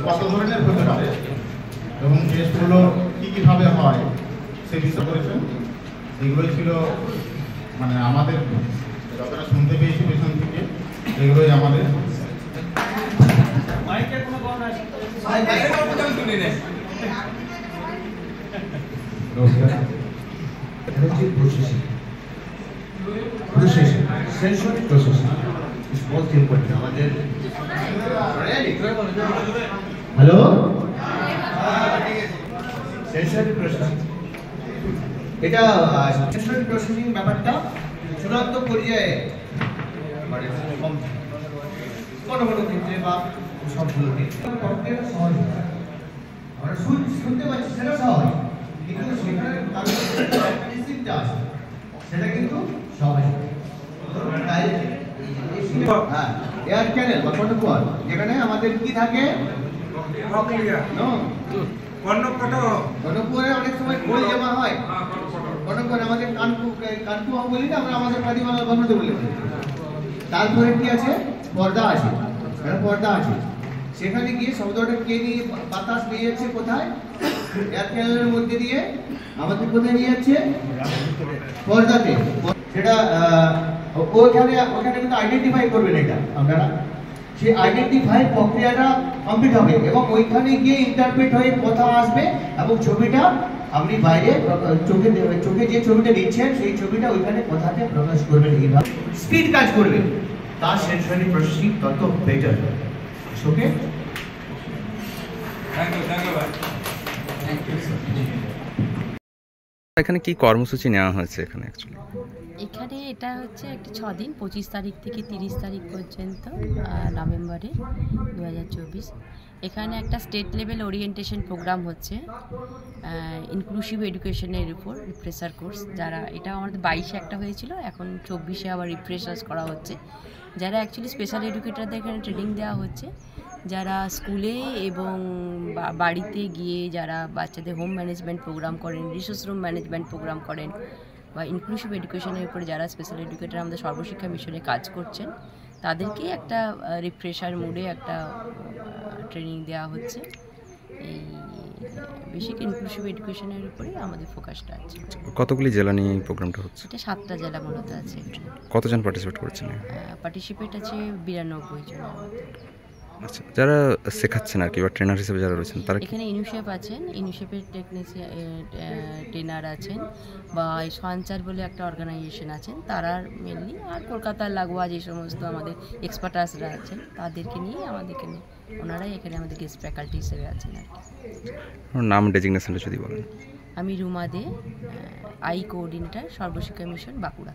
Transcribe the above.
কত ধরনের হতে পারে এবং টেস্টগুলো কীভাবে হয় সে বিষয় করেছেন। এগুলোই ছিল মানে আমাদের যতটা শুনতে পেয়েছি পেছন থেকে, এগুলোই আমাদের হ্যালো, সেন্সরি প্রসেসিং, এটা সেন্সরি প্রসেসিং ব্যাপারটা চূড়ান্ত পর্যায়ে মানে কোনো কোনো ক্ষেত্রে বা সবগুলোতে সহজ আমরা শুনতে পাচ্ছি সেটা সহজ, কিন্তু সেখানে রিসিভটা আছে সেটা কিন্তু সহজ। হ্যাঁ, এয়ার চ্যানেল বা কন্ট্রোল যেখানে আমাদের কি থাকে কর্ণপুরে অনেক সময় খোল জমা হয়। কর্ণপুরে আমাদের কানকু বলি না আমরা, আমাদের কাদিমালা বাংলাতে বলি। তারপরে কি আছে, পর্দা আছে, পর্দা আছে। সেখানে গিয়ে শব্দটা কে নিয়ে বাতাস নিয়ে যাচ্ছে কোথায়, এয়ার চ্যানেলের মধ্যে দিয়ে আমাদের কোথায় নিয়ে যাচ্ছে, পর্দাতে। সেটা ওখানে কিন্তু আইডেন্টিফাই করবেন এটা আপনারা, সেই আইডেন্টিফাই প্রক্রিয়াটা কমপ্লিট হবে এবং ওইখানে গিয়ে ইন্টারপ্রেট হয়ে কথা আসবে এবং ছবিটা আপনি বাইরে চোখে যে ছবিটা দিচ্ছেন সেই ছবিটা ওইখানে কথাতে প্রকাশ করবেন। এইভাবে স্পিড কাজ করবে, তার সেন্সরি প্রসেসিং তত বেটার। ওকে, থ্যাংক ইউ ভাই। এখানে কি কর্মসূচি নেওয়া হয়েছে এখানে অ্যাকচুয়ালি? এখানে এটা হচ্ছে একটা 6 দিন, 25 তারিখ থেকে 30 তারিখ পর্যন্ত নভেম্বরে 2024। এখানে একটা স্টেট লেভেল ওরিয়েন্টেশন প্রোগ্রাম হচ্ছে ইনক্লুসিভ এডুকেশনের উপর, রিফ্রেশার কোর্স। যারা এটা আমাদের 22-এ একটা হয়েছিল, এখন 24-এ আবার রিফ্রেশার্স করা হচ্ছে। যারা অ্যাকচুয়ালি স্পেশাল এডুকেটরদের এখানে ট্রেনিং দেওয়া হচ্ছে, যারা স্কুলে এবং বাড়িতে গিয়ে যারা বাচ্চাদের হোম ম্যানেজমেন্ট প্রোগ্রাম করেন, রিসোর্স রুম ম্যানেজমেন্ট প্রোগ্রাম করেন, বা ইনক্লুসিভ এডুকেশনের উপরে যারা স্পেশাল এডুকেটর আমাদের সর্বশিক্ষা মিশনে কাজ করছেন, তাদেরকে একটা রিফ্রেশার মুডে একটা ট্রেনিং দেওয়া হচ্ছে। এই বেসিক ইনক্লুসিভ এডুকেশনের উপরে আমাদের ফোকাসটা আছে। কতগুলি জেলা নিয়ে এই প্রোগ্রামটা হচ্ছে? এটা 7টা জেলা মূলত আছে। কতজন পার্টিসিপেট করছেন? পার্টিসিপেট আছে 92 জন। আচ্ছা, যারা শেখাচ্ছেন আর কি বা ট্রেনার হিসেবে যারা রয়েছেন তারা এখানে ইউনিসেফ আছেন, ইউনিসেফের ট্রেনার আছেন, বা সঞ্চার বলে একটা অর্গানাইজেশন আছেন, তারা মেনলি, আর কলকাতার লাগোয়া যে সমস্ত আমাদের এক্সপার্টাসরা আছেন তাদেরকে নিয়ে আমাদেরকে নিয়ে ওনারাই এখানে আমাদের গেস্ট ফ্যাকাল্টি হিসেবে আছেন আর কি। নাম ডেজিগনেশনটা যদি বলেন। আমি রুমা দে, I coordinator, Sarva Shiksha mission Bankura.